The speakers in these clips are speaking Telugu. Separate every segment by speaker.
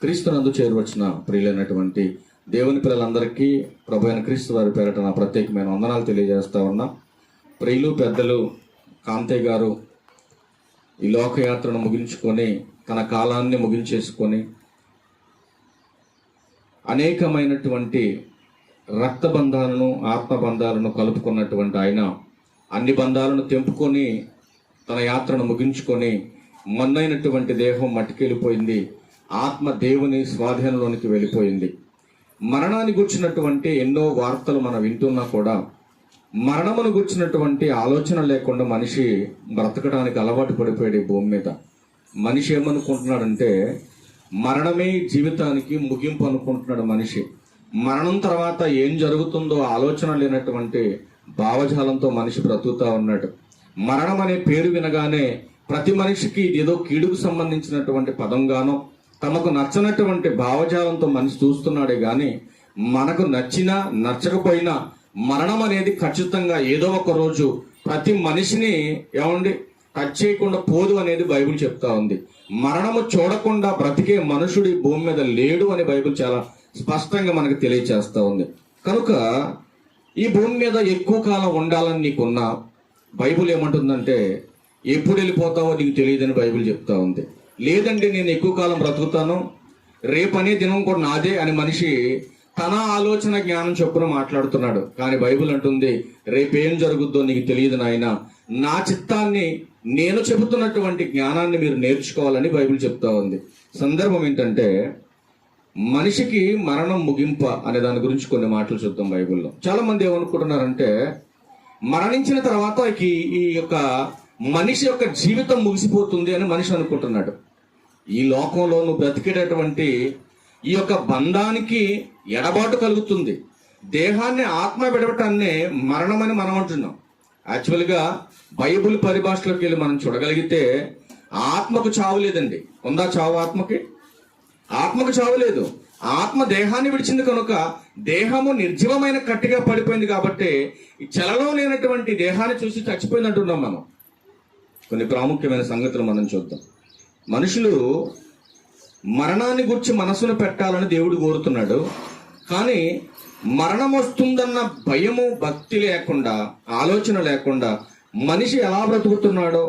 Speaker 1: క్రీస్తునందు చేరువచ్చిన ప్రియులైనటువంటి దేవుని పిల్లలందరికీ ప్రభు అయిన క్రీస్తు వారి పేరట నా ప్రత్యేకమైన వందనాలు తెలియజేస్తా ఉన్నా. ప్రియులు పెద్దలు కాంతయ్య గారు ఈ లోకయాత్రను ముగించుకొని తన కాలాన్ని ముగించేసుకొని అనేకమైనటువంటి రక్త బంధాలను ఆత్మబంధాలను కలుపుకున్నటువంటి ఆయన అన్ని బంధాలను తెంపుకొని తన యాత్రను ముగించుకొని మొన్నైనటువంటి దేహం మట్టికెళ్ళిపోయింది, ఆత్మ దేవుని స్వాధీనంలోనికి వెళ్ళిపోయింది. మరణాన్ని గుర్చినటువంటి ఎన్నో వార్తలు మనం వింటున్నా కూడా మరణమును గుర్చినటువంటి ఆలోచన లేకుండా మనిషి బ్రతకడానికి అలవాటు పడిపోయాడు ఈ భూమి మీద. మనిషి ఏమనుకుంటున్నాడంటే మరణమే జీవితానికి ముగింపు అనుకుంటున్నాడు మనిషి. మరణం తర్వాత ఏం జరుగుతుందో ఆలోచన లేనటువంటి భావజాలంతో మనిషి బ్రతుకుతా ఉన్నాడు. మరణం అనే పేరు వినగానే ప్రతి మనిషికి ఏదో కీడుకు సంబంధించినటువంటి పదంగానో తమకు నచ్చనటువంటి భావజాలంతో మనిషి చూస్తున్నాడే గాని మనకు నచ్చినా నచ్చకపోయినా మరణం అనేది ఖచ్చితంగా ఏదో ఒక రోజు ప్రతి మనిషిని టచ్ చేయకుండా పోదు అనేది బైబిల్ చెప్తా ఉంది. మరణము చూడకుండా బ్రతికే మనుషుడు ఈ భూమి మీద లేడు అని బైబిల్ చాలా స్పష్టంగా మనకు తెలియచేస్తా ఉంది. కనుక ఈ భూమి మీద ఎక్కువ కాలం ఉండాలని నీకున్నా బైబిల్ ఏమంటుందంటే ఎప్పుడు వెళ్ళిపోతావో నీకు తెలియదని బైబిల్ చెప్తా ఉంది. లేదండి నేను ఎక్కువ కాలం బ్రతుకుతాను, రేపనే దినం కూడా నాదే అని మనిషి తన ఆలోచన జ్ఞానం చొప్పున మాట్లాడుతున్నాడు. కానీ బైబిల్ అంటుంది రేపేం జరుగుద్దో నీకు తెలియదు నాయన, నా చిత్తాన్ని నేను చెబుతున్నటువంటి జ్ఞానాన్ని మీరు నేర్చుకోవాలని బైబిల్ చెప్తా ఉంది. సందర్భం ఏంటంటే మనిషికి మరణం ముగింప అనే దాని గురించి కొన్ని మాటలు చూద్దాం బైబిల్లో. చాలా మంది ఏమనుకుంటున్నారంటే మరణించిన తర్వాత ఈ యొక్క మనిషి యొక్క జీవితం ముగిసిపోతుంది అని మనిషి అనుకుంటున్నాడు. ఈ లోకంలో నువ్వు బ్రతికేటటువంటి ఈ యొక్క బంధానికి ఎడబాటు కలుగుతుంది. దేహాన్ని ఆత్మ విడవటాన్నే మరణమని మనం అంటున్నాం. యాక్చువల్గా బైబిల్ పరిభాషలోకి వెళ్ళి మనం చూడగలిగితే ఆత్మకు చావు లేదండి. ఉందా చావు? ఆత్మకు చావు లేదు. ఆత్మ దేహాన్ని విడిచింది కనుక దేహము నిర్జీవమైన కట్టిగా పడిపోయింది కాబట్టి ఈ చలలో లేనటువంటి దేహాన్ని చూసి చచ్చిపోయింది అంటున్నాం మనం. కొన్ని ప్రాముఖ్యమైన సంగతులు మనం చూద్దాం. మనుషులు మరణాన్ని గురించి మనసును పెట్టాలని దేవుడు కోరుతున్నాడు. కానీ మరణం వస్తుందన్న భయము భక్తి లేకుండా ఆలోచన లేకుండా మనిషి ఎలా బ్రతుకుతున్నాడో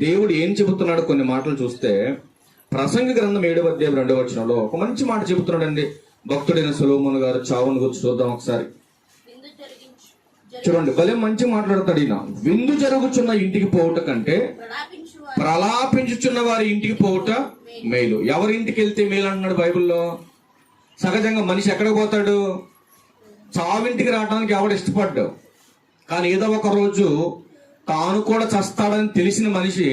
Speaker 1: దేవుడు ఏం చెబుతున్నాడో కొన్ని మాటలు చూస్తే ప్రసంగి గ్రంథం 7వ అధ్యాయం 2వ వచనంలో ఒక మంచి మాట చెబుతున్నాడండి. భక్తుడైన సొలొమోను గారు చావును గురించి చూద్దాం ఒకసారి. చూడండి, భలే మంచి మాట్లాడతాడు ఈయన. విందు జరుగుచున్న ఇంటికి పోవుట కంటే ప్రలాపించుచున్న వారి ఇంటికి పోవుట మేలు. ఎవరి ఇంటికి వెళ్తే మేలు అంటున్నాడు బైబిల్లో. సహజంగా మనిషి ఎక్కడికి పోతాడు? చావింటికి రావడానికి ఎవడు ఇష్టపడ్డావు. కానీ ఏదో ఒక రోజు తాను కూడా చస్తాడని తెలిసిన మనిషి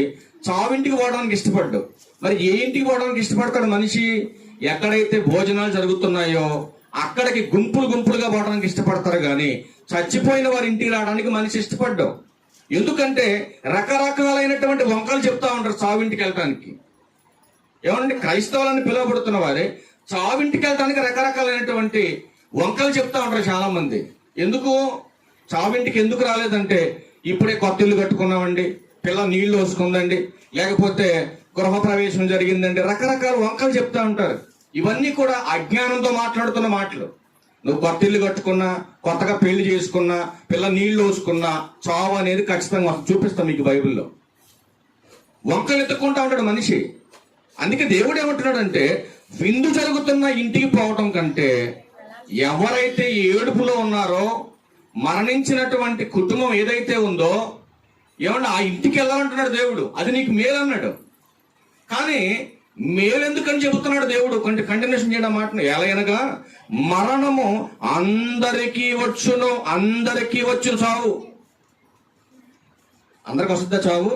Speaker 1: చావింటికి పోవడానికి ఇష్టపడ్డావు. మరి ఏ ఇంటికి పోవడానికి ఇష్టపడతాడు మనిషి? ఎక్కడైతే భోజనాలు జరుగుతున్నాయో అక్కడికి గుంపులుగా పోవడానికి ఇష్టపడతారు. కానీ చచ్చిపోయిన వారి ఇంటికి రావడానికి మనిషి ఇష్టపడ్డావు. ఎందుకంటే రకరకాలైనటువంటి వంకలు చెప్తా ఉంటారు చావింటికి వెళ్ళటానికి. క్రైస్తవులని పిలువబడుతున్న వారే చావింటికి వెళ్ళటానికి రకరకాలైనటువంటి వంకలు చెప్తా ఉంటారు చాలా మంది. ఎందుకు చావింటికి ఎందుకు రాలేదంటే ఇప్పుడే కొత్త ఇల్లు కట్టుకున్నామండి, పిల్ల నీళ్లు వస్తుందండి, లేకపోతే గృహప్రవేశం జరిగిందండి, రకరకాల వంకలు చెప్తా ఉంటారు. ఇవన్నీ కూడా అజ్ఞానంతో మాట్లాడుతున్న మాటలు. నువ్వు కొత్త ఇల్లు కట్టుకున్నా, కొత్తగా పెళ్లి చేసుకున్నా, పిల్ల నీళ్లు వేసుకున్నా చావు అనేది ఖచ్చితంగా చూపిస్తాం మీకు బైబిల్లో. వంకలు ఎత్తుకుంటా ఉంటాడు మనిషి. అందుకే దేవుడు ఏమంటున్నాడంటే విందు జరుగుతున్న ఇంటికి పోవటం కంటే ఎవరైతే ఏడుపులో ఉన్నారో మరణించినటువంటి కుటుంబం ఏదైతే ఉందో ఆ ఇంటికి వెళ్ళాలంటున్నాడు దేవుడు. అది నీకు మేలు అన్నాడు. కానీ మేలెందుకని చెబుతున్నాడు దేవుడు. కంటిన్యూషన్ చేయడం మాటను. ఎలాగనగా మరణము అందరికీ వచ్చును చావు. అందరికి వస్తుందా చావు?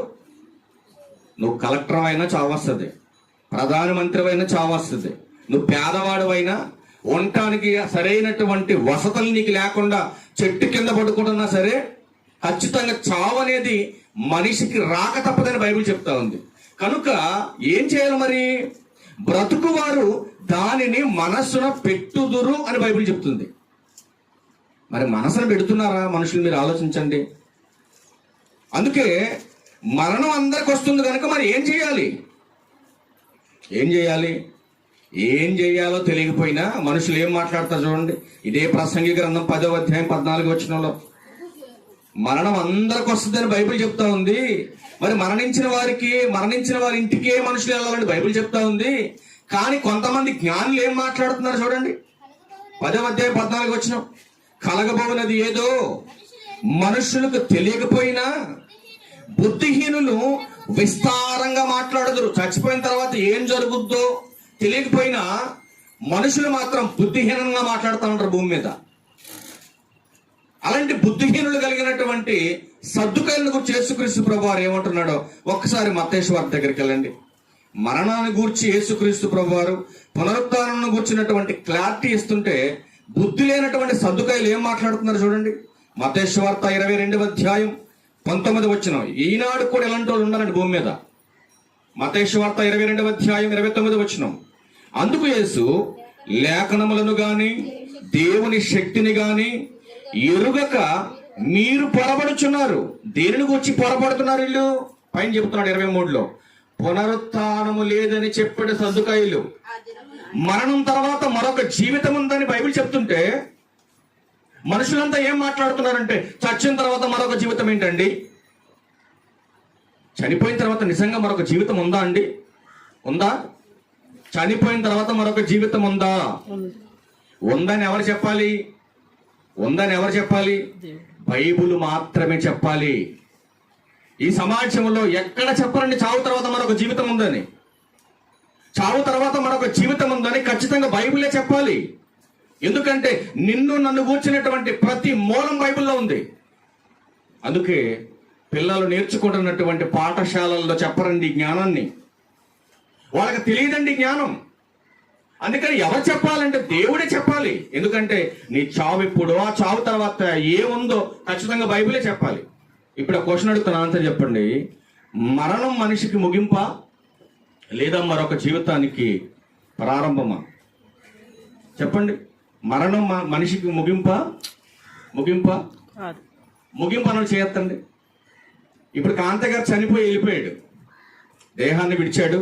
Speaker 1: నువ్వు కలెక్టర్ అయినా చావు వస్తుంది, ప్రధానమంత్రి అయినా చావు వస్తుంది, నువ్వు పేదవాడు అయినా ఉండటానికి సరైనటువంటి వసతులు నీకు లేకుండా చెట్టు కింద పడుకుంటున్నా సరే ఖచ్చితంగా చావు అనేది మనిషికి రాక తప్పదని బైబిల్ చెప్తా ఉంది. కనుక ఏం చేయాలి మరి? బ్రతుకువారు దానిని మనస్సున పెట్టుదురు అని బైబిల్ చెప్తుంది. మరి మనసును పెడుతున్నారా మనుషులు? మీరు ఆలోచించండి. అందుకే మరణం అందరికి వస్తుంది కనుక మరి ఏం చేయాలి? ఏం చేయాలో తెలియకపోయినా మనుషులు ఏం మాట్లాడతారు చూడండి. ఇదే ప్రసంగి గ్రంథం 10వ అధ్యాయం 14 వచనంలో మరణం అందరికి వస్తుందని బైబిల్ చెప్తా ఉంది. మరి మరణించిన వారి ఇంటికే మనుషులు వెళ్ళాలని బైబిల్ చెప్తా ఉంది. కానీ కొంతమంది జ్ఞానులు ఏం మాట్లాడుతున్నారు చూడండి. 10వ అధ్యాయం 14 వచనం, కలగబోనది ఏదో మనుషులకు తెలియకపోయినా బుద్ధిహీనులు విస్తారంగా మాట్లాడదురు. చచ్చిపోయిన తర్వాత ఏం జరుగుద్దో తెలియకపోయినా మనుషులు మాత్రం బుద్ధిహీనంగా మాట్లాడుతూ ఉంటారు భూమి మీద. అలాంటి బుద్ధిహీనులు కలిగినటువంటి సద్దుకాయలను గురించి యేసుక్రీస్తు ప్రభువారు ఏమంటున్నాడో ఒక్కసారి మత్తయి వార్త దగ్గరికి వెళ్ళండి. మరణాన్ని గూర్చి యేసుక్రీస్తు ప్రభువారు పునరుత్థానాన్ని గూర్చినటువంటి క్లారిటీ ఇస్తుంటే బుద్ధి లేనటువంటి సద్దుకాయలు ఏం మాట్లాడుతున్నారు చూడండి. మత్తయి వార్త 22వ అధ్యాయం 19 వచనం. ఈనాడు కూడా ఎలాంటి వాళ్ళు ఉన్నారండి భూమి మీద. మత్తయి వార్త 22వ అధ్యాయం 29 వచనం. అందుకు యేసు లేఖనములను గాని దేవుని శక్తిని గాని ఎరుగక మీరు పొరబడుచున్నారు. దేనిని గురించి పొరబడుతున్నారు వీళ్ళు? పైన చెబుతున్నాడు 23లో, పునరుత్థానము లేదని చెప్పే సద్దుకాయులు, మరణం తర్వాత మరొక జీవితం ఉందని బైబిల్ చెప్తుంటే మనుషులంతా ఏం మాట్లాడుతున్నారంటే చచ్చిన తర్వాత మరొక జీవితం ఏంటండి? చనిపోయిన తర్వాత నిజంగా మరొక జీవితం ఉందా అండి? ఉందా? చనిపోయిన తర్వాత మరొక జీవితం ఉందా? ఉందని ఎవరు చెప్పాలి? ఉందని ఎవరు చెప్పాలి? బైబిల్ మాత్రమే చెప్పాలి. ఈ సమాజంలో ఎక్కడ చెప్పరండి చావు తర్వాత మరొక జీవితం ఉందని. చావు తర్వాత మరొక జీవితం ఉందని ఖచ్చితంగా బైబిలే చెప్పాలి. ఎందుకంటే నన్ను గూర్చినటువంటి ప్రతి మూలం బైబిల్లో ఉంది. అందుకే పిల్లలు నేర్చుకుంటున్నటువంటి పాఠశాలల్లో చెప్పరండి జ్ఞానాన్ని. వాళ్ళకి తెలియదండి జ్ఞానం. అందుకని ఎవరు చెప్పాలంటే దేవుడే చెప్పాలి. ఎందుకంటే నీ చావు ఎప్పుడో, ఆ చావు తర్వాత ఏముందో ఖచ్చితంగా బైబిలే చెప్పాలి. ఇప్పుడు ఆ క్వశ్చన్ అడుగుతున్నా, ఆన్సర్ చెప్పండి. మరణం మనిషికి ముగింపా లేదా మరొక జీవితానికి ప్రారంభమా? చెప్పండి. మరణం మనిషికి ముగింపా అని చేయొద్దండి. ఇప్పుడు కాంత గారు చనిపోయి వెళ్ళిపోయాడు, దేహాన్ని విడిచాడు,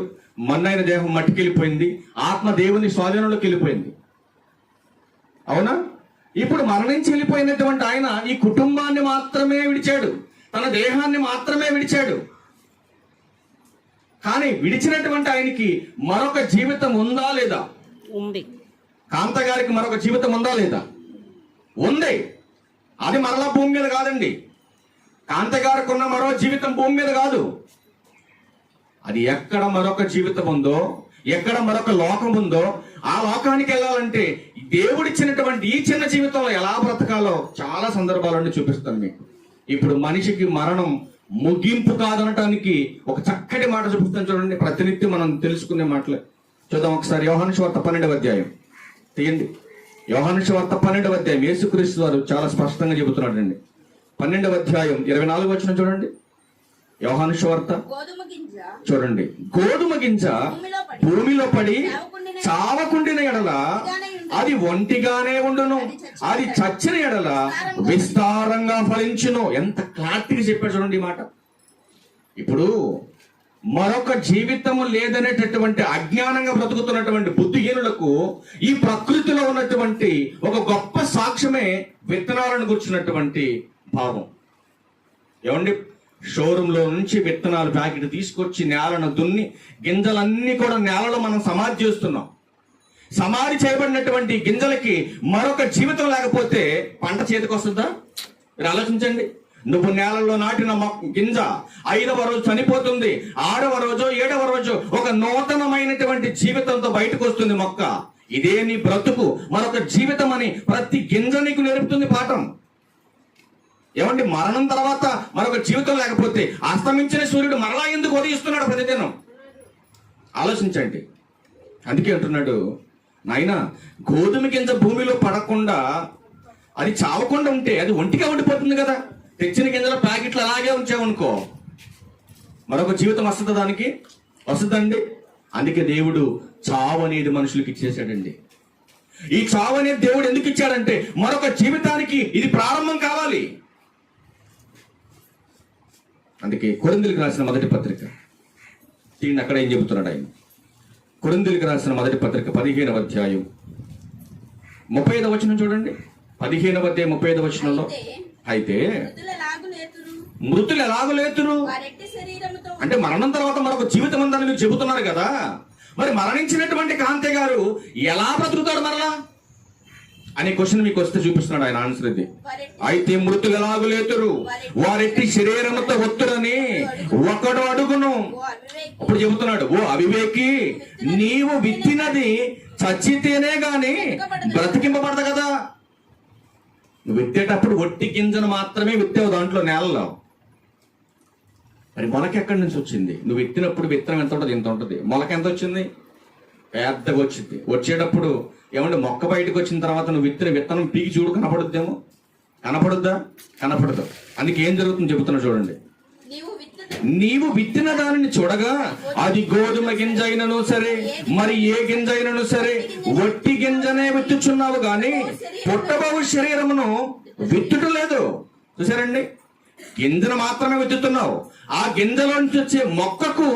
Speaker 1: మన్నైన దేహం మట్టికి వెళ్ళిపోయింది, ఆత్మ దేవుని స్వాధీనంలోకి వెళ్ళిపోయింది. అవునా? ఇప్పుడు మరణించి వెళ్ళిపోయినటువంటి ఆయన ఈ కుటుంబాన్ని మాత్రమే విడిచాడు, తన దేహాన్ని మాత్రమే విడిచాడు. కానీ విడిచినటువంటి ఆయనకి మరొక జీవితం ఉందా లేదా? ఉంది. కాంత గారికి మరొక జీవితం ఉందా లేదా? ఉంది. అది మరలా భూమి మీద కాదండి. కాంత గారికి ఉన్న మరో జీవితం భూమి మీద కాదు. అది ఎక్కడ మరొక జీవితం ఉందో, ఎక్కడ మరొక లోకం ఉందో ఆ లోకానికి వెళ్ళాలంటే దేవుడిచ్చినటువంటి ఈ చిన్న జీవితంలో ఎలా బ్రతకాలో చాలా సందర్భాలను చూపిస్తాను మీకు. ఇప్పుడు మనిషికి మరణం ముగింపు కాదనటానికి ఒక చక్కటి మాట చూపిస్తాను చూడండి. ప్రతినిత్యం మనం తెలుసుకునే మాటలే చూద్దాం ఒకసారి. యోహాను సువార్త 12వ అధ్యాయం తీయండి. యోహాను సువార్త 12వ అధ్యాయం యేసుక్రీస్తు వారు చాలా స్పష్టంగా చెబుతున్నాడు అండి. 12వ అధ్యాయం 24వ వచనం చూడండి. యోహాను సువార్త చూడండి. గోధుమ గింజ భూమిలో పడి చావకుండిన ఎడల అది ఒంటిగానే ఉండును, అది చచ్చిన ఎడల విస్తారంగా ఫలించును. ఎంత క్లారిటీగా చెప్పాడు చూడండి ఈ మాట. ఇప్పుడు మరొక జీవితము లేదనేటటువంటి అజ్ఞానంగా బ్రతుకుతున్నటువంటి బుద్ధిహీనులకు ఈ ప్రకృతిలో ఉన్నటువంటి ఒక గొప్ప సాక్ష్యమే విత్తనాలను గుర్చినటువంటి భావం. ఏమండి, షోరూంలో నుంచి విత్తనాలు ప్యాకెట్ తీసుకొచ్చి నేలను దున్ని గింజలన్నీ కూడా నేలలో మనం సమాధి చేస్తున్నాం. సమాధి చేయబడినటువంటి గింజలకి మరొక జీవితం లేకపోతే పంట చేతికి వస్తుందా? మీరు ఆలోచించండి. నువ్వు నేలలో నాటిన గింజ 5వ రోజు చనిపోతుంది, 6వ రోజు 7వ రోజు ఒక నూతనమైనటువంటి జీవితంతో బయటకు వస్తుంది మొక్క. ఇదే నీ బ్రతుకు, మరొక జీవితం అని ప్రతి గింజ నీకు నేర్పుతుంది పాఠం. ఏమండి, మరణం తర్వాత మరొక జీవితం లేకపోతే అస్తమించిన సూర్యుడు మరలా ఎందుకు ఉదయిస్తున్నాడు ప్రతిదినం? ఆలోచించండి. అందుకే అంటున్నాడు, నాయనా గోధుమ గింజ భూమిలో పడకుండా అది చావకుండా ఉంటే అది ఒంటిగా ఉండిపోతుంది కదా. తెచ్చిన గింజల ప్యాకెట్లు అలాగే ఉంచామనుకో మరొక జీవితం వస్తుందా? దానికి వస్తుందండి. అందుకే దేవుడు చావు అనేది మనుషులకి ఇచ్చేసాడండి. ఈ చావు అనేది దేవుడు ఎందుకు ఇచ్చాడంటే మరొక జీవితానికి ఇది ప్రారంభం కావాలి. అందుకే కొరింథీయులకు రాసిన మొదటి పత్రిక తీయండి, అక్కడ ఏం చెబుతున్నాడు ఆయన. కొరింథీయులకు రాసిన మొదటి పత్రిక 15వ అధ్యాయం 35వ వచనం చూడండి. 15వ అధ్యాయం 35వ వచనంలో, అయితే మృతులు ఎలాగూ లేతురు అంటే మరణం తర్వాత మరొక జీవితం ఉందని మీరు చెబుతున్నారు కదా, మరి మరణించినటువంటి కాంతే గారు ఎలా బ్రతుకుతాడు మరలా అనే క్వశ్చన్ మీకు వస్తే చూపిస్తున్నాడు ఆయన ఆన్సర్ ఇది. అయితే మృతులు ఎలాగూ లేతురు, వారెట్టి శరీరముతో ఒత్తురని ఒకడు అడుగును. అప్పుడు చెబుతున్నాడు, ఓ అవివేకి, నీవు విత్తినది చచ్చితేనే గాని బ్రతికింపబడదు కదా. నువ్వు విత్తేటప్పుడు ఒట్టి గింజను మాత్రమే విత్తావు దాంట్లో నేలలో. మరి మొలక ఎక్కడి నుంచి వచ్చింది? నువ్వు విత్తినప్పుడు విత్తనం ఎంత ఉంటుంది? ఇంత ఉంటుంది. మొలక ఎంత వచ్చింది? పెద్దగా వచ్చింది. వచ్చేటప్పుడు ఏమంటే మొక్క బయటకు వచ్చిన తర్వాత నువ్వు విత్తిన విత్తనం పీకి చూడు, కనపడుద్దేమో. కనపడుద్దా? కనపడదు. అందుకే ఏం జరుగుతుంది చెబుతున్నా చూడండి. నీవు విత్తిన దానిని చూడగా అది గోధుమ గింజ అయినను సరే, మరి ఏ గింజ అయినను సరే, వట్టి గింజనే విత్తుచున్నావు గాని పుట్టబోవు శరీరమును విత్తుట లేదు. చూసారండి, గింజను మాత్రమే విత్తుతున్నావు. ఆ గింజలో నుంచి వచ్చే మొక్కకు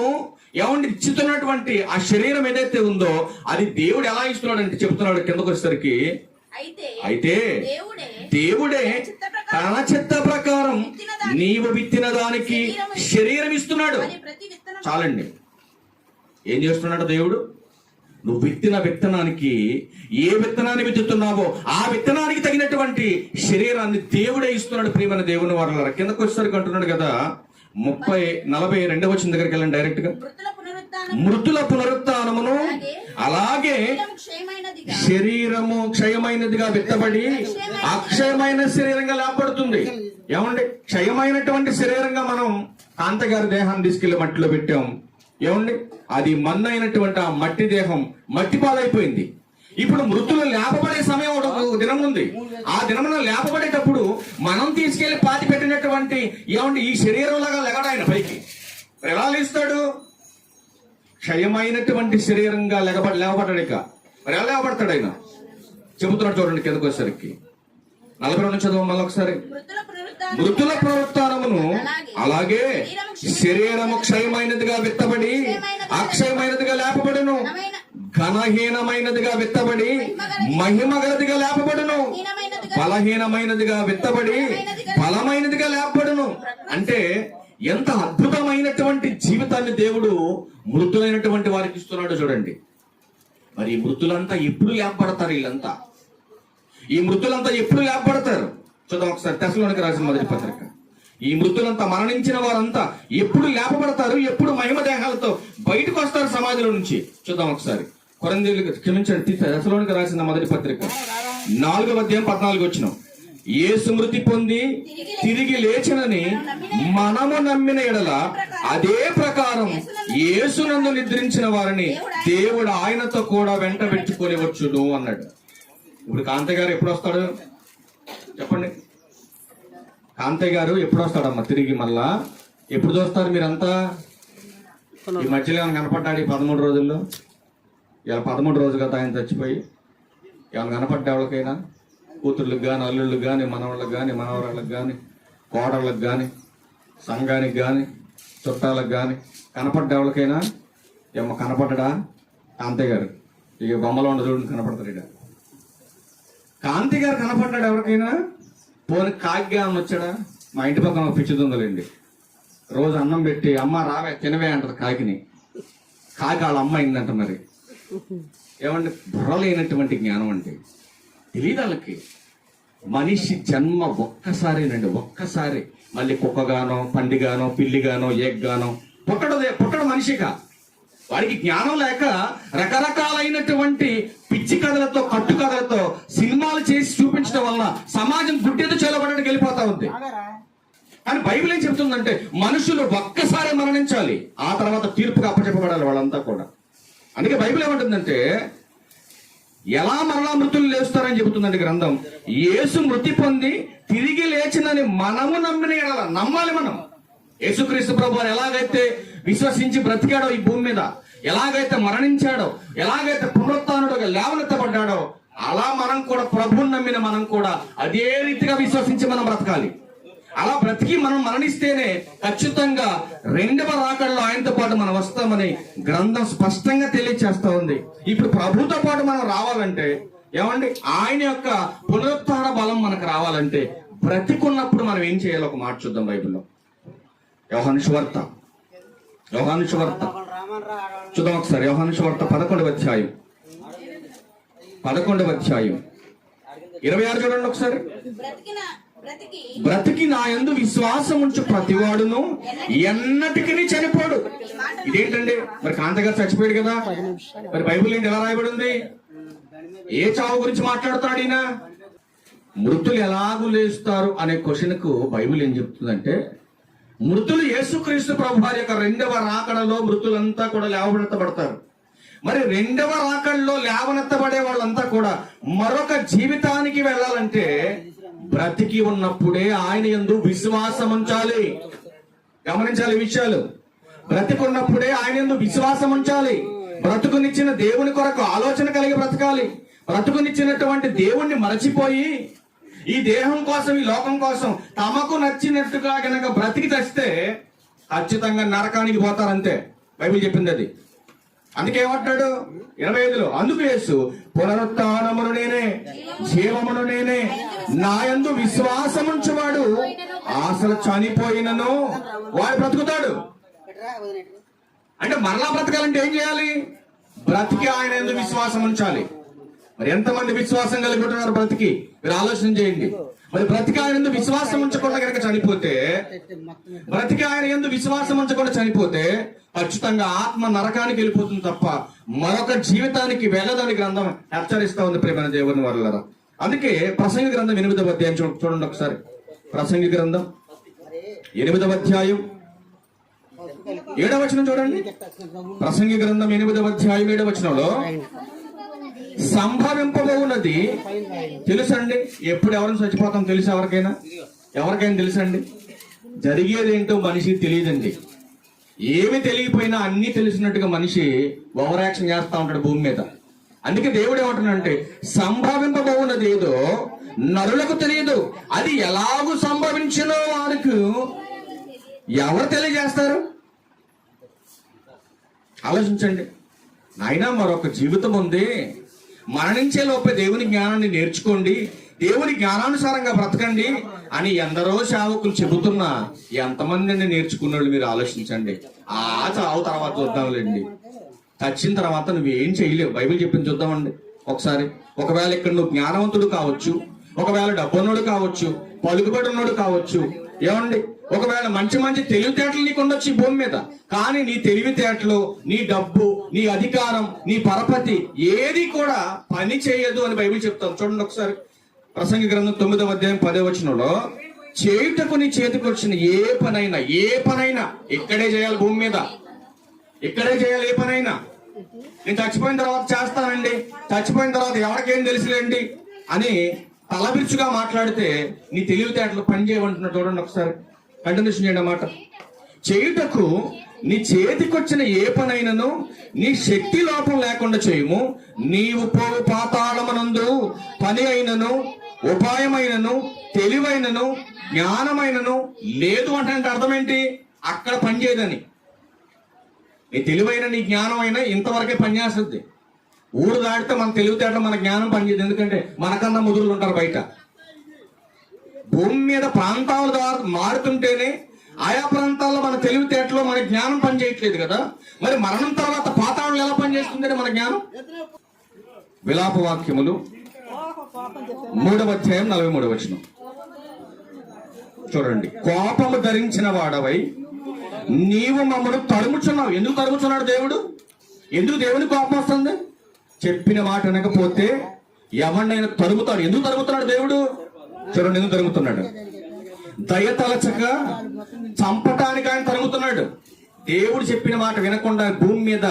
Speaker 1: ఏమంటే ఇచ్చుతున్నటువంటి ఆ శరీరం ఏదైతే ఉందో అది దేవుడు ఎలా ఇస్తున్నాడు అంటే చెప్తున్నాడు కిందకు వచ్చేసరికి, అయితే దేవుడే తన చిత్త ప్రకారం నీవు విత్తిన దానికి శరీరం ఇస్తున్నాడు. చాలండి. ఏం చేస్తున్నాడు దేవుడు? నువ్వు విత్తిన విత్తనానికి, ఏ విత్తనాన్ని విత్తుతున్నావో ఆ విత్తనానికి తగినటువంటి శరీరాన్ని దేవుడే ఇస్తున్నాడు. ప్రియమైన దేవుని వారలారా, కిందకు వచ్చేసరికి అంటున్నాడు కదా, 42వ వచనం దగ్గరికి వెళ్ళండి డైరెక్ట్ గా. మృతుల పునరుత్థానమును అలాగే శరీరము క్షయమైనదిగా విత్తబడి అక్షయమైన శరీరంగా లేపబడుతుంది. ఏమండి, క్షయమైనటువంటి శరీరంగా మనం కాంతగారి దేహాన్ని తీసుకెళ్లి మట్టిలో పెట్టాం. ఏమండి, అది మన్నైనటువంటి ఆ మట్టి దేహం మట్టి పాలైపోయింది. ఇప్పుడు మృతులు లేపబడే సమయం ఒక దినం ఉంది. ఆ దినమున లేపబడేటప్పుడు మనం తీసుకెళ్లి పాతి పెట్టినటువంటి ఏమండి ఈ శరీరం లాగా లెగడు ఆయన పైకి. ఎలా లేస్తాడు? క్షయమైనటువంటి శరీరంగా లేవబడ్డాడు. ఇక మరి ఎలా లేవబడతాడు ఆయన? చెబుతున్నాడు చూడండి కిందకు వచ్చేసరికి. 42 చదువు మళ్ళీ ఒకసారి. మృతుల పునరుత్థానమును అలాగే శరీరము క్షయమైనదిగా విత్తబడి అక్షయమైనదిగా లేపబడును, ఘనహీనమైనదిగా విత్తబడి మహిమ గలదిగా లేపబడును, బలహీనమైనదిగా విత్తబడి బలమైనదిగా లేపబడును. అంటే ఎంత అద్భుతమైనటువంటి జీవితాన్ని దేవుడు మృతులైనటువంటి వారికి ఇస్తున్నాడు చూడండి. మరి ఈ మృతులంతా ఎప్పుడు లేపబడతారు? వీళ్ళంతా ఈ మృతులంతా ఎప్పుడు లేపబడతారు? చూద్దాం ఒకసారి. తెస్సలోనికి రాసిన మొదటి పత్రిక. ఈ మృతులంతా, మరణించిన వారంతా ఎప్పుడు లేపబడతారు? ఎప్పుడు మహిమ దేహాలతో బయటకు వస్తారు సమాజంలో నుంచి? చూద్దాం ఒకసారి. కొరింథీయులకు క్షమించండి, తెస్సలోనికి రాసిన మొదటి పత్రిక 4వ అధ్యాయం 14వ వచనం. యేసు మృతి పొంది తిరిగి లేచినని మనము నమ్మిన ఎడల అదే ప్రకారం యేసునందు నిద్రించిన వారిని దేవుడు ఆయనతో కూడా వెంట పెట్టుకొని వచ్చును అన్నాడు. ఇప్పుడు కాంతయ్య గారు ఎప్పుడు వస్తాడు చెప్పండి? కాంతయ్య గారు ఎప్పుడు వస్తాడమ్మా తిరిగి? మళ్ళా ఎప్పుడు చూస్తారు మీరంతా? ఈ మధ్యలో ఏమైనా కనపడ్డాడు ఈ 13 రోజుల్లో? ఇలా 13 రోజులు కదా ఆయన చచ్చిపోయి. ఏమైనా కనపడ్డా ఎవరికైనా? కూతుర్లకు కానీ, అల్లుళ్ళకి కానీ, మనవాళ్ళకి కానీ, మనవరాళ్ళకి కానీ, కోడళ్ళకి కానీ, సంఘానికి కానీ, చుట్టాలకు కానీ కనపడ్డా ఎవరికైనా? ఏమో కనపడ్డా? కాంతయ్య గారు ఇక బొమ్మలో ఉండ చూడండి, కనపడతాడు. ఇక కాంతి గారు కనపడ్డాడు ఎవరికైనా? పోని కాగ్గా వచ్చాడా? మా ఇంటి పక్కన పిచ్చిదుందలేండి, రోజు అన్నం పెట్టి అమ్మ రావే తినవే అంటది కాకిని. కాకి వాళ్ళ అమ్మ అయిందంట. మరి ఏమంటే బుర్రలేనటువంటి జ్ఞానం అంటే తెలియదు వాళ్ళకి. మనిషి జన్మ ఒక్కసారేనండి, ఒక్కసారి. మళ్ళీ కుక్కగానో, పందిగానో, పిల్లిగానో, ఏగ్గానో పుట్టడు మనిషిగా. వాడికి జ్ఞానం లేక రకరకాలైనటువంటి పిచ్చి కథలతో, కట్టు కథలతో సినిమాలు చేసి చూపించడం వలన సమాజం గుడ్డెతో చెలబడడానికి వెళ్ళిపోతా ఉంది. కానీ బైబిల్ ఏం చెప్తుందంటే మనుషులు ఒక్కసారి మరణించాలి, ఆ తర్వాత తీర్పుగా అప్పచెప్పబడాలి వాళ్ళంతా కూడా. అందుకే బైబిల్ ఏమంటుందంటే ఎలా మరలా మృతులు లేస్తారని చెబుతుందండి గ్రంథం. యేసు మృతి పొంది తిరిగి లేచినని మనము నమ్మిన ఎడల, నమ్మాలి మనం. యేసుక్రీస్తు ప్రభువుని ఎలాగైతే విశ్వసించి బ్రతికాడో ఈ భూమి మీద, ఎలాగైతే మరణించాడో, ఎలాగైతే పునరుత్థానుడుగా లేవనెత్తబడ్డాడో, అలా మనం కూడా ప్రభువుని నమ్మిన మనం కూడా అదే రీతిగా విశ్వసించి మనం బ్రతకాలి. అలా బ్రతికి మనం మరణిస్తేనే ఖచ్చితంగా రెండవ రాకడలో ఆయనతో పాటు మనం వస్తామని గ్రంథం స్పష్టంగా తెలియచేస్తా ఉంది. ఇప్పుడు ప్రభుతో పాటు మనం రావాలంటే ఏమండి, ఆయన యొక్క పునరుత్థాన బలం మనకు రావాలంటే బ్రతికున్నప్పుడు మనం ఏం చేయాలో ఒక మాట చూద్దాం బైబిల్లో. యోహాను సువార్త చూద్దాం ఒకసారి. యోహాను సువార్త 11వ అధ్యాయం 26 చూడండి ఒకసారి. బ్రతికి నా యందు విశ్వాసం ఉంచు ప్రతివాడును ఎన్నటికీ చనిపోడు. ఇదేంటండి, మరి కాంత గారు చచ్చిపోయాడు కదా, మరి బైబిల్ ఏంటి ఎలా రాయబడి ఉంది? ఏ చావు గురించి మాట్లాడుతాడు ఈయన? మృతులు ఎలాగూ లేస్తారు అనే క్వశ్చన్ కు బైబిల్ ఏం చెప్తుందంటే, మృతులు యేసుక్రీస్తు ప్రభు వారి యొక్క రెండవ రాకడలో మృతులంతా కూడా లేవనెత్తబడతారు. మరి రెండవ రాకడలో లేవనెత్తబడే వాళ్ళంతా కూడా మరొక జీవితానికి వెళ్ళాలంటే బ్రతికి ఉన్నప్పుడే ఆయన యందు విశ్వాసం ఉంచాలి. గమనించాలి ఈ విషయాలు. బ్రతికున్నప్పుడే ఆయన యందు విశ్వాసం ఉంచాలి. బ్రతుకునిచ్చిన దేవుని కొరకు ఆలోచన కలిగి బ్రతకాలి. బ్రతుకునిచ్చినటువంటి దేవుణ్ణి మరచిపోయి ఈ దేహం కోసం, ఈ లోకం కోసం తమకు నచ్చినట్టుగా గనక బ్రతికి తెస్తే ఖచ్చితంగా నరకానికి పోతారంతే. బైబిల్ చెప్పింది అది. అందుకే ఏమంటాడు 25లో, అందుకు యేసు పునరుత్థానమును నేనే, జీవమును నేనే, నా యందు విశ్వాసముంచువాడు అసలు చనిపోయినను వాడు బ్రతుకుతాడు. అంటే మరలా బ్రతకాలంటే ఏం చేయాలి? బ్రతికి ఆయన యందు విశ్వాసం ఉంచాలి. మరి ఎంతమంది విశ్వాసం కలిగి ఉంటున్నారు బ్రతికి? మీరు ఆలోచన చేయండి. మరి బ్రతికి ఆయన యందు విశ్వాసం ఉంచకుండా కనుక చనిపోతే, బ్రతికి ఆయన యందు విశ్వాసం ఉంచకుండా చనిపోతే ఖచ్చితంగా ఆత్మ నరకానికి వెళ్ళిపోతుంది తప్ప మరొక జీవితానికి వెళ్ళదని గ్రంథం హెచ్చరిస్తా ఉంది ప్రియమైన దేవుని వారలారా. అందుకే ప్రసంగి గ్రంథం 8వ అధ్యాయం చూడండి ఒకసారి. ప్రసంగి గ్రంథం 8వ అధ్యాయం 7వ వచనం చూడండి. ప్రసంగి గ్రంథం 8వ అధ్యాయం 7వ వచనంలో, సంభవింపబోన్నది తెలుసండి. ఎప్పుడు ఎవరైనా చచ్చిపోతాం తెలుసు? ఎవరికైనా తెలుసండి? జరిగేది ఏంటో మనిషికి తెలియదండి. ఏమి తెలియపోయినా అన్ని తెలిసినట్టుగా మనిషి ఓవర్ యాక్షన్ చేస్తా ఉంటాడు భూమి మీద. అందుకే దేవుడు ఏమంటున్నాడంటే, సంభవింపబోన్నది ఏదో నరులకు తెలియదు, అది ఎలాగూ సంభవించినో వారికి ఎవరు తెలియజేస్తారు? ఆలోచించండి నాయనా. మరొక జీవితం ఉంది. మరణించే లోపే దేవుని జ్ఞానాన్ని నేర్చుకోండి, దేవుని జ్ఞానానుసారంగా బ్రతకండి అని ఎందరో సేవకులు చెబుతున్నా ఎంతమంది నేర్చుకున్నాడు మీరు ఆలోచించండి. ఆ చావు తర్వాత చూద్దాంలేండి. చచ్చిన తర్వాత నువ్వేం చేయలేవు. బైబిల్ చెప్పింది చూద్దామండి ఒకసారి. ఒకవేళ ఇక్కడ నువ్వు జ్ఞానవంతుడు కావచ్చు, ఒకవేళ డబ్బున్నోడు కావచ్చు, పలుకుబడి ఉన్నోడు కావచ్చు, ఏమండి, ఒకవేళ మంచి మంచి తెలివితేటలు నీకు ఉండొచ్చు ఈ భూమి మీద. కానీ నీ తెలివితేటలు, నీ డబ్బు, నీ అధికారం, నీ పరపతి ఏది కూడా పని చేయదు అని బైబిల్ చెప్తాం. చూడండి ఒకసారి. ప్రసంగి గ్రంథం 9వ అధ్యాయం 10వ వచనంలో, చేయుటకు నీ చేతికి వచ్చిన ఏ పనైనా ఇక్కడే చేయాలి, భూమి మీద ఇక్కడే చేయాలి. ఏ పనైనా నేను చచ్చిపోయిన తర్వాత చేస్తానండి, చచ్చిపోయిన తర్వాత ఎవరికేం తెలుసులేండి అని తలబిరుచుగా మాట్లాడితే నీ తెలివితేటలు పని చేయమంటున్నా. చూడండి ఒకసారి, కంటిన్యూషన్ చేయండి అన్నమాట. చేయుటకు నీ చేతికొచ్చిన ఏ పనైనను నీ శక్తి లోపం లేకుండా చేయము. నీవు పోవు పాతాళమునందు పని అయినను, ఉపాయమైనను, తెలివైనను, జ్ఞానమైనను లేదు అంటే అర్థం ఏంటి? అక్కడ పని చేయదని. నీ తెలివైన, నీ జ్ఞానమైన ఇంతవరకే పనిచేస్తుంది. ఊరు దాటితే మన తెలివితేటలు, మన జ్ఞానం పనిచేయదు. ఎందుకంటే మనకన్నా ముదురులు ఉంటారు బయట. భూమి మీద ప్రాంతాల ద్వారా మారుతుంటేనే ఆయా ప్రాంతాల్లో మన తెలివితేటలో మన జ్ఞానం పనిచేయట్లేదు కదా. మరి మరణం తర్వాత పాతాళం ఎలా పనిచేస్తుందంటే మన జ్ఞానం. విలాప వాక్యములు 3వ అధ్యాయం 43వ వచనం చూడండి. కోపము ధరించిన వాడవై నీవు మమ్మల్ని తరుముచున్నావు. ఎందుకు తరుముచున్నాడు దేవుడు? ఎందుకు దేవుని కోపం వస్తుంది? చెప్పిన మాట వినకపోతే ఎవరినైనా తరుముతాడు. ఎందుకు తరుముతున్నాడు దేవుడు? చూడండి ఎందుకు తరుముతున్నాడు. దయతలచక చంపటానికి ఆయన తరుముతున్నాడు. దేవుడు చెప్పిన మాట వినకుండా భూమి మీద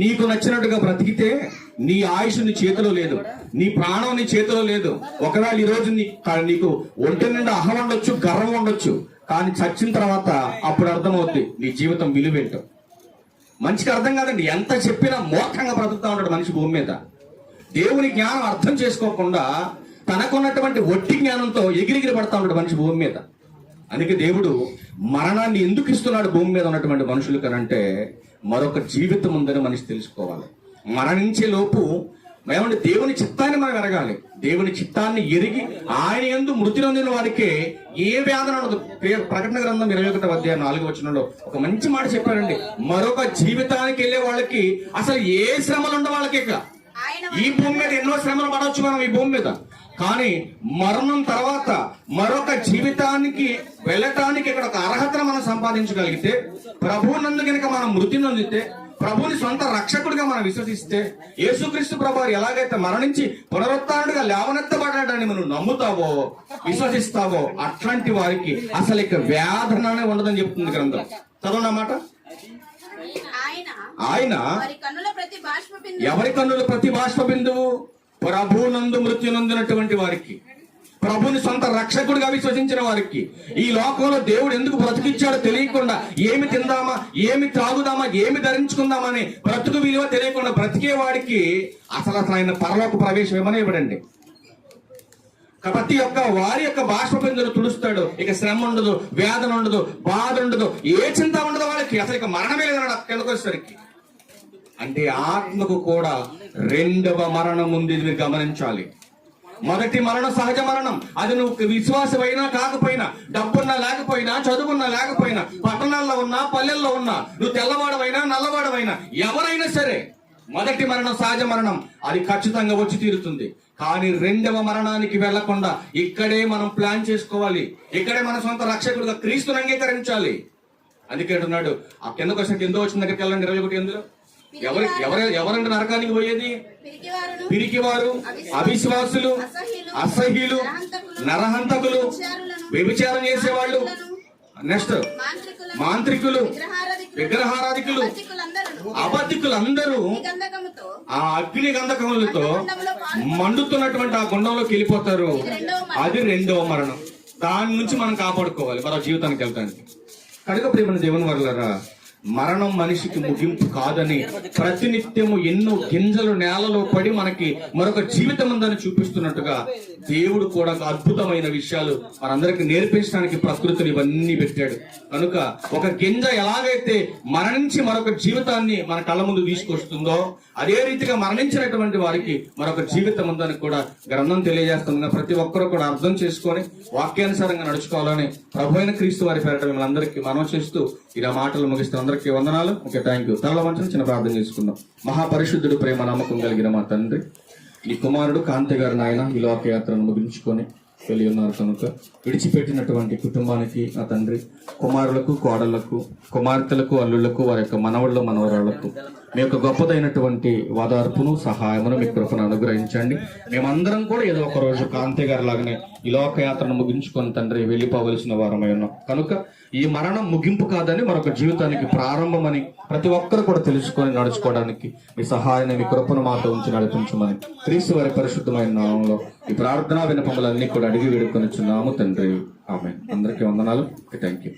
Speaker 1: నీకు నచ్చినట్టుగా బ్రతికితే నీ ఆయుష్ నీ చేతిలో లేదు, నీ ప్రాణం నీ చేతిలో లేదు. ఒకవేళ ఈ రోజు నీకు ఒంటి నిండా అహం ఉండొచ్చు, గర్వం ఉండొచ్చు, కానీ చచ్చిన తర్వాత అప్పుడు అర్థమవుద్ది నీ జీవితం విలువేంటో. మనిషికి అర్థం కాదండి. ఎంత చెప్పినా మూర్ఖంగా బ్రతుకుతా ఉంటాడు మనిషి భూమి మీద. దేవుని జ్ఞానం అర్థం చేసుకోకుండా తనకున్నటువంటి ఒట్టి జ్ఞానంతో ఎగిరిగిరి పడతా ఉంటాడు మనిషి భూమి మీద. అందుకే దేవుడు మరణాన్ని ఎందుకు ఇస్తున్నాడు భూమి మీద ఉన్నటువంటి మనుషులు కనంటే మరొక జీవితం ఉందని మనిషి తెలుసుకోవాలి. మరణించే లోపు ఏమంటే దేవుని చిత్తాన్ని మనం ఎరగాలి. దేవుని చిత్తాన్ని ఎరిగి ఆయన యందు మృతి నొందిన వారికి ఏ వేదన ఉండదు. ప్రకటన గ్రంథం 21వ అధ్యాయం 4వ వచనంలో ఒక మంచి మాట చెప్పారండి. మరొక జీవితానికి వెళ్ళే వాళ్ళకి అసలు ఏ శ్రమలు ఉండ వాళ్ళకి. ఇక ఈ భూమి మీద ఎన్నో శ్రమలు పడవచ్చు మనం ఈ భూమి మీద, కానీ మరణం తర్వాత మరొక జీవితానికి వెళ్ళటానికి ఇక్కడ ఒక అర్హతను మనం సంపాదించగలిగితే, ప్రభువునందు కనుక మనం మృతి నొందితే, ప్రభుని సొంత రక్షకుడిగా మనం విశ్వసిస్తే, యేసుక్రీస్తు ప్రభు ఎలాగైతే మరణించి పునరుత్థానుడిగా లేవనెత్తబడ్డాడని మనం నమ్ముతావో విశ్వసిస్తావో అట్లాంటి వారికి అసలు ఇక వేదననే ఉండదని చెప్తుంది గ్రంథం. చదవండి అన్నమాట. ఆయన ఎవరి కన్నుల ప్రతి బాష్ప బిందువు ప్రభునందు మృత్యు నొందినటువంటి వారికి, ప్రభుని సొంత రక్షకుడిగా విశ్వసించిన వారికి, ఈ లోకంలో దేవుడు ఎందుకు బ్రతికిచ్చాడో తెలియకుండా ఏమి తిందామా, ఏమి త్రాగుదామా, ఏమి ధరించుకుందామని బ్రతుకు విలువ తెలియకుండా బ్రతికే వాడికి అసలు ఆయన పరలోక ప్రవేశం ఏమని ఇవ్వడండి. ప్రతి ఒక్క వారి యొక్క బాష్పబిందులు తుడుస్తాడు. ఇక శ్రమ ఉండదు, వేదన ఉండదు, బాధ ఉండదు, ఏ చింత ఉండదు వాళ్ళకి. అసలు ఇక మరణమే లేదు కిందకొచ్చేసరికి. అంటే ఆత్మకు కూడా రెండవ మరణం ఉంది, మీరు గమనించాలి. మొదటి మరణం సహజ మరణం. అది నువ్వు విశ్వాసమైనా కాకపోయినా, డబ్బున్నా లేకపోయినా, చదువున్నా లేకపోయినా, పట్టణాల్లో ఉన్నా పల్లెల్లో ఉన్నా, నువ్వు తెల్లవాడవైనా నల్లవాడవైనా, ఎవరైనా సరే మొదటి మరణం సహజ మరణం, అది ఖచ్చితంగా వచ్చి తీరుతుంది. కానీ రెండవ మరణానికి వెళ్లకుండా ఇక్కడే మనం ప్లాన్ చేసుకోవాలి. ఇక్కడే మన సొంత రక్షకుడుగా క్రీస్తుని అంగీకరించాలి. అందుకే అంటున్నాడు, ఆ కిందకు వచ్చి కింద వచ్చిన దగ్గరికి వెళ్ళండి 21 ఎవరంటే నరకానికి పోయేది? పిరికివారు, అవిశ్వాసులు, అసహ్యులు, నరహంతకులు, వ్యభిచారం చేసేవాళ్ళు, నెక్స్ట్ మాంత్రికులు, విగ్రహారాధికులు, అబద్ధికులందరూ ఆ అగ్ని గంధకములతో మండుతున్నటువంటి ఆ గుండంలోకి వెళ్ళిపోతారు. అది రెండవ మరణం. దాని నుంచి మనం కాపాడుకోవాలి మరో జీవితానికి వెళ్తానికి. కనుక ప్రియమైన దేవుని వర్లారా, మరణం మనిషికి ముగింపు కాదని ప్రతినిత్యము ఎన్నో గింజలు నేలలో పడి మనకి మరొక జీవితం ఉందని చూపిస్తున్నట్టుగా దేవుడు కూడా అద్భుతమైన విషయాలు మనందరికి నేర్పించడానికి ప్రకృతిని ఇవన్నీ పెట్టాడు. కనుక ఒక గింజ ఎలాగైతే మరణించి మరొక జీవితాన్ని మన కళ్ళ ముందు తీసుకొస్తుందో, అదే రీతిగా మరణించినటువంటి వారికి మరొక జీవితం ఉందని కూడా గ్రంథం తెలియజేస్తుంది. ప్రతి ఒక్కరూ కూడా అర్థం చేసుకొని వాక్యానుసారంగా నడుచుకోవాలని ప్రభువైన క్రీస్తు వారి పేరిట మిమ్మల్ని అందరికీ మనం చేస్తూ ఇలా మాటలు ముగిస్తూ అందరికీ వందనాలు. Okay, thank you. తల వంచన చిన్న ప్రార్థన చేసుకుందాం. మహాపరిశుద్ధుడు, ప్రేమ నమ్మకం కలిగిన మా తండ్రి, ఈ కుమారుడు కాంతి గారి నాయన ఈ లోకయాత్రను ముగించుకొని వెళ్ళి ఉన్నారు కనుక విడిచిపెట్టినటువంటి కుటుంబానికి నా తండ్రి, కుమారులకు, కోడళ్లకు, కుమార్తెలకు, అల్లుళ్లకు, వారి యొక్క మనవళ్ళు, మనవరాళ్లకు మీ యొక్క గొప్పదైనటువంటి వాదార్పును, సహాయమును, మీ కృపను అనుగ్రహించండి. మేమందరం కూడా ఏదో ఒక రోజు కాంతి గారి లాగానే ఈ లోకయాత్రను ముగించుకొని తండ్రి వెళ్ళిపోవలసిన వారమై ఉన్నాం. కనుక ఈ మరణం ముగింపు కాదని మరొక జీవితానికి ప్రారంభమని ప్రతి ఒక్కరు కూడా తెలుసుకొని నడుచుకోవడానికి మీ సహాయాన్ని, మీ కృపను మాతో ఉంచి నడిపించమని క్రీస్తు వారి పరిశుద్ధమైన నామంలో ఈ ప్రార్థనా విన్నపములన్నీ కూడా అడిగి వేడుకొనిచున్నాము తండ్రి. ఆమేన్. అందరికీ వందనాలు. Thank you.